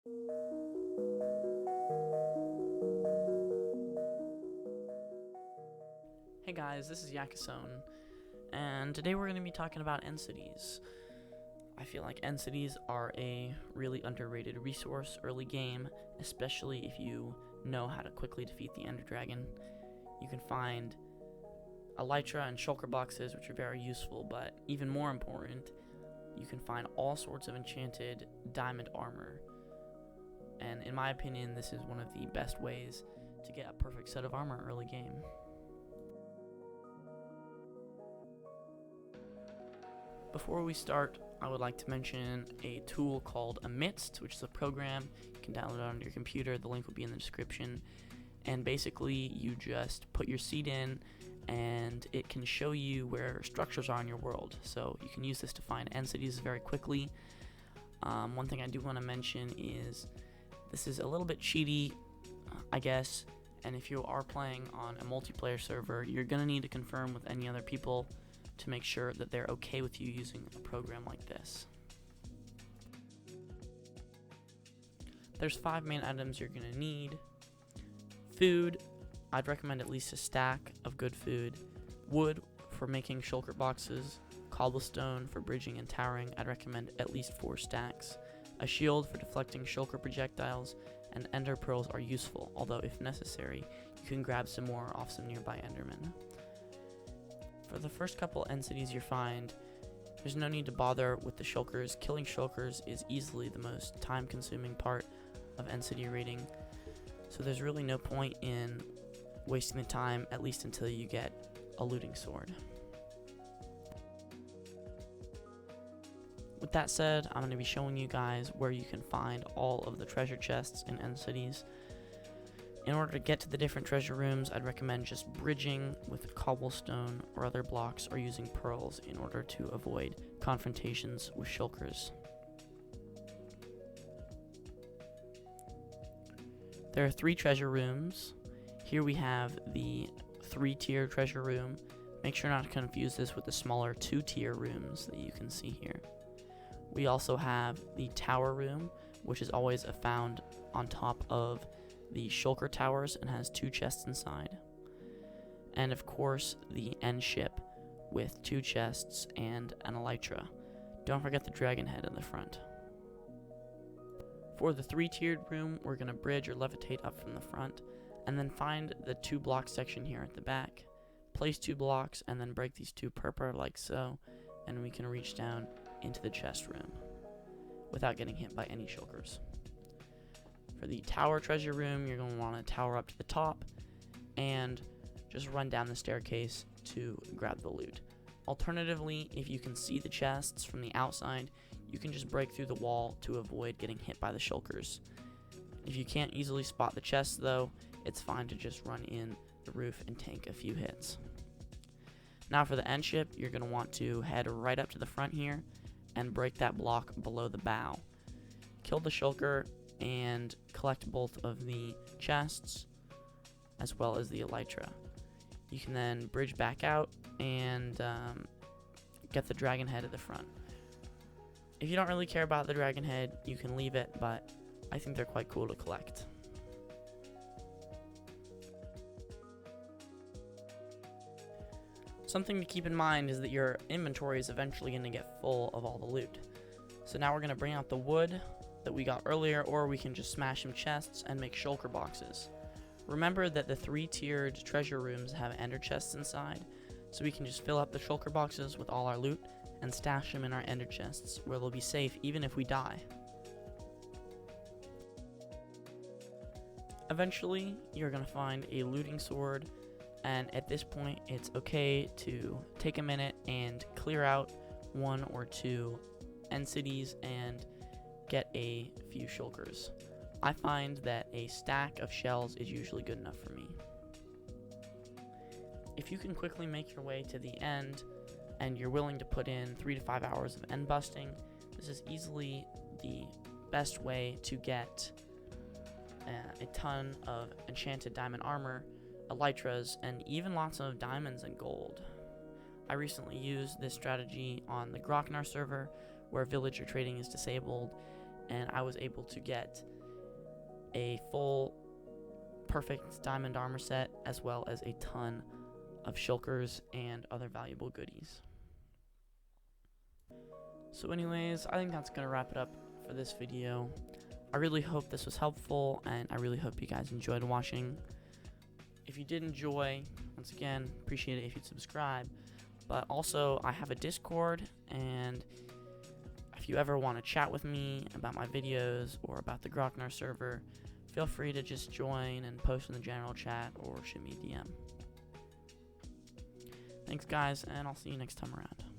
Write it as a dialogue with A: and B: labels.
A: Hey guys, this is Yakasone, and today we're going to be talking about end cities. I feel like end cities are a really underrated resource early game, especially if you know how to quickly defeat the Ender Dragon. You can find Elytra and Shulker boxes, which are very useful, but even more important, you can find all sorts of enchanted diamond armor. And in my opinion, this is one of the best ways to get a perfect set of armor early game. Before we start, I would like to mention a tool called Amidst, which is a program you can download on your computer. The link will be in the description. And basically, you just put your seed in, and it can show you where structures are in your world. So you can use this to find end cities very quickly. One thing I do want to mention is this is a little bit cheaty, I guess. And if you are playing on a multiplayer server, you're going to need to confirm with any other people to make sure that they're okay with you using a program like this. There's 5 main items you're going to need. Food, I'd recommend at least a stack of good food. Wood for making shulker boxes. Cobblestone for bridging and towering, I'd recommend at least 4 stacks. A shield for deflecting shulker projectiles, and ender pearls are useful, although if necessary, you can grab some more off some nearby endermen. For the first couple end cities you find, there's no need to bother with the shulkers. Killing shulkers is easily the most time-consuming part of end city raiding, so there's really no point in wasting the time, at least until you get a looting sword. With that said, I'm going to be showing you guys where you can find all of the treasure chests in end cities. In order to get to the different treasure rooms, I'd recommend just bridging with cobblestone or other blocks, or using pearls in order to avoid confrontations with shulkers. There are 3 treasure rooms. Here we have the 3-tier treasure room. Make sure not to confuse this with the smaller 2-tier rooms that you can see here. We also have the tower room, which is always found on top of the shulker towers and has 2 chests inside. And of course, the end ship with 2 chests and an elytra. Don't forget the dragon head in the front. For the 3-tiered room, we're going to bridge or levitate up from the front, and then find the 2 block section here at the back. Place 2 blocks and then break these 2 per like so, and we can reach down into the chest room without getting hit by any shulkers. For the tower treasure room, you're going to want to tower up to the top and just run down the staircase to grab the loot. Alternatively, if you can see the chests from the outside, you can just break through the wall to avoid getting hit by the shulkers. If you can't easily spot the chests though, it's fine to just run in the roof and tank a few hits. Now for the end ship, you're going to want to head right up to the front here and break that block below the bow. Kill the shulker and collect both of the chests as well as the elytra. You can then bridge back out and get the dragon head at the front. If you don't really care about the dragon head, you can leave it, but I think they're quite cool to collect. Something to keep in mind is that your inventory is eventually going to get full of all the loot. So now we're going to bring out the wood that we got earlier, or we can just smash some chests and make shulker boxes. Remember that the 3-tiered treasure rooms have ender chests inside, so we can just fill up the shulker boxes with all our loot and stash them in our ender chests, where they'll be safe even if we die. Eventually, you're going to find a looting sword, and at this point, it's okay to take a minute and clear out 1 or 2 end cities and get a few shulkers. I find that a stack of shells is usually good enough for me. If you can quickly make your way to the end and you're willing to put in 3 to 5 hours of end busting, this is easily the best way to get a ton of enchanted diamond armor, elytras, and even lots of diamonds and gold. I recently used this strategy on the Groknar server, where villager trading is disabled, and I was able to get a full perfect diamond armor set, as well as a ton of shulkers and other valuable goodies. So anyways, I think that's going to wrap it up for this video. I really hope this was helpful, and I really hope you guys enjoyed watching. If you did enjoy, once again, appreciate it if you'd subscribe. But also, I have a Discord, and if you ever want to chat with me about my videos or about the Groknar server, feel free to just join and post in the general chat or shoot me a DM. Thanks guys, and I'll see you next time around.